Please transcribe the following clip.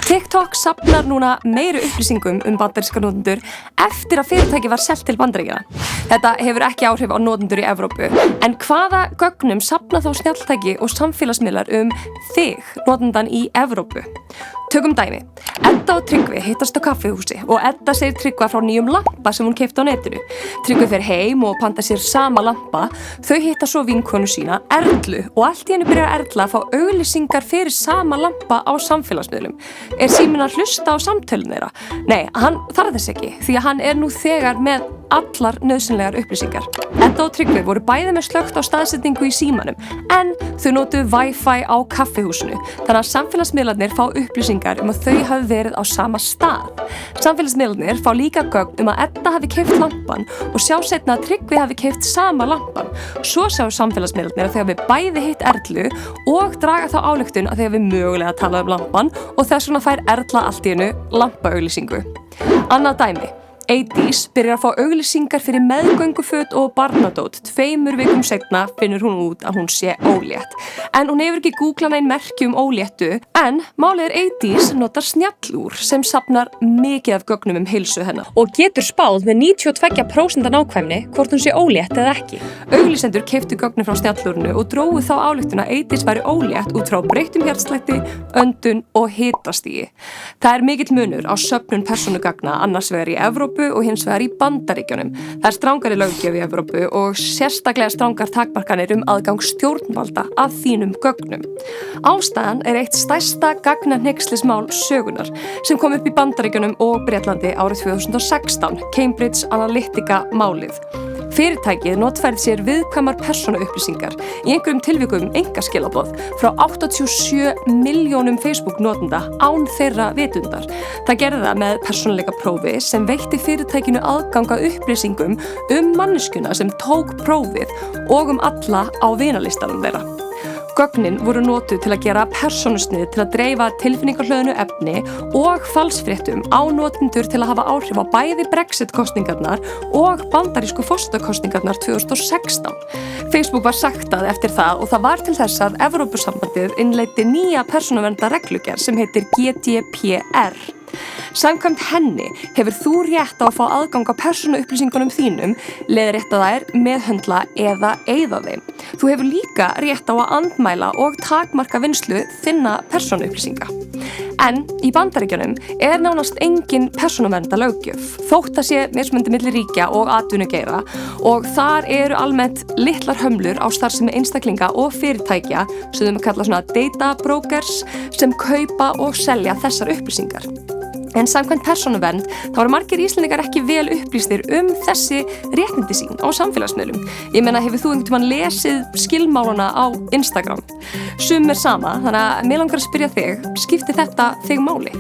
TikTok safnar núna meiri upplýsingum bandaríska notendur eftir að fyrirtæki var selt til Bandaríkjanna. Þetta hefur ekki áhrif á notendur í Evrópu, en hvaða gögnum safna þá snjalltæki og samfélagsmiðlar þig, notendan í Evrópu? Tökum dæmi. Edda og Tryggvi hittast á kaffihúsi og Edda segir Tryggva frá nýjum lampa sem hún keypti á netinu. Tryggvi fer heim og panta sér sama lampa. Þau hitta svo vinkonu sína, Erlu, og allt í einu byrjar Erla að fá auglýsingar fyrir sama lampa á samfélagsmiðlum. Er síminn að hlusta á samtölin þeirra? Nei, hann þarf þess ekki, því að hann nú þegar með allar nauðsynlegar upplýsingar. Edda og Tryggvi voru bæði með slökkt á staðsetningu í símanum, en þau notuðu Wi-Fi á kaffihúsinu, þannig að samfélagsmiðlarnir fá upplýsingar að þau hafi verið á sama stað. Samfélagsmiðlarnir fá líka gögn að Edda hafi keypt lampan og sjá seinna að Tryggvi hafi keypt sama lampan. Svo sjá samfélagsmiðlarnir að þau hafi bæði hitt Erlu og draga þá ályktun að þau hafi mögulega talað lampan og þess vegna fær Erla allt í einu lampaauglýsingu. Annað dæmi. Eydís byrjar að fá auglýsingar fyrir meðgönguföt og barnadót. 2 vikum seinna finnur hún út að hún sé ólétt. En hún hefur ekki googlað nein merki óléttu, en málið Eydís notar snjallúr sem safnar mikið af gögnum heilsu hennar og getur spáð með 92% nákvæmni hvort hún sé ólétt eða ekki. Auglýsendur keyptu gögnum frá snjallúrinu og drógu þá ályktun að Eydís væri ólétt út frá breyttum hjartslætti, öndun og hitastigi. Það mikill munur á söfnun persónugagna annars vegar í Evrópu og hins vegar í Bandaríkjunum. Það strangari löggjöf í Evrópu og sérstaklega strangar takmarkanir aðgang stjórnvalda að þínum gögnum. Ástæðan eitt stærsta gagnahneykslsmál sögunar sem kom upp í Bandaríkjunum og Bretlandi árið 2016, Cambridge Analytica málið. Fyrirtækið notfærði sér viðkvæmar persónuupplýsingar, í einhverjum tilvikum einkaskilaboð, frá 87 milljónum Facebook-notenda án þeirra vitundar. Það gerði það með persónuleika prófi sem veitti fyrirtækinu aðgang að upplýsingum manneskjuna sem tók prófið og alla á vinalistanum þeirra. Gögnin voru notuð til að gera persónusnið til að dreifa tilfinningarhlöðnu efni og falsfréttum á notendur til að hafa áhrif á bæði Brexit-kosningarnar og bandarísku forsetakosningarnar 2016. Facebook var saktað eftir það og það var til þess að Evrópusambandið innleiddi nýja persónuverndarreglugerð sem heitir GDPR. Samkvæmt henni hefur þú rétt á að fá aðgang á persónuupplýsingunum þínum, leiðrétta þær, meðhöndla eða eyða þeim. Þú hefur líka rétt á að andmæla og takmarka vinnslu þinna persónuupplýsinga. En í Bandaríkjunum nánast engin persónuverndarlöggjöf, þótt það sé mismunandi milli ríkja og atvinnugeira og þar almennt litlar hömlur á starfsemi einstaklinga og fyrirtækja sem þau kalla svona data brokers sem kaupa og selja þessar upplýsingar. En samkvæmt persónuvernd þá eru margir Íslendingar ekki vel upplýstir þessi réttindi sín á samfélagsmiðlum. Ég meina, hefur þú einhvern tímann lesið skilmálana á Instagram? Sum sama, þannig að mig langar að spyrja þig, skiptir þetta þig máli?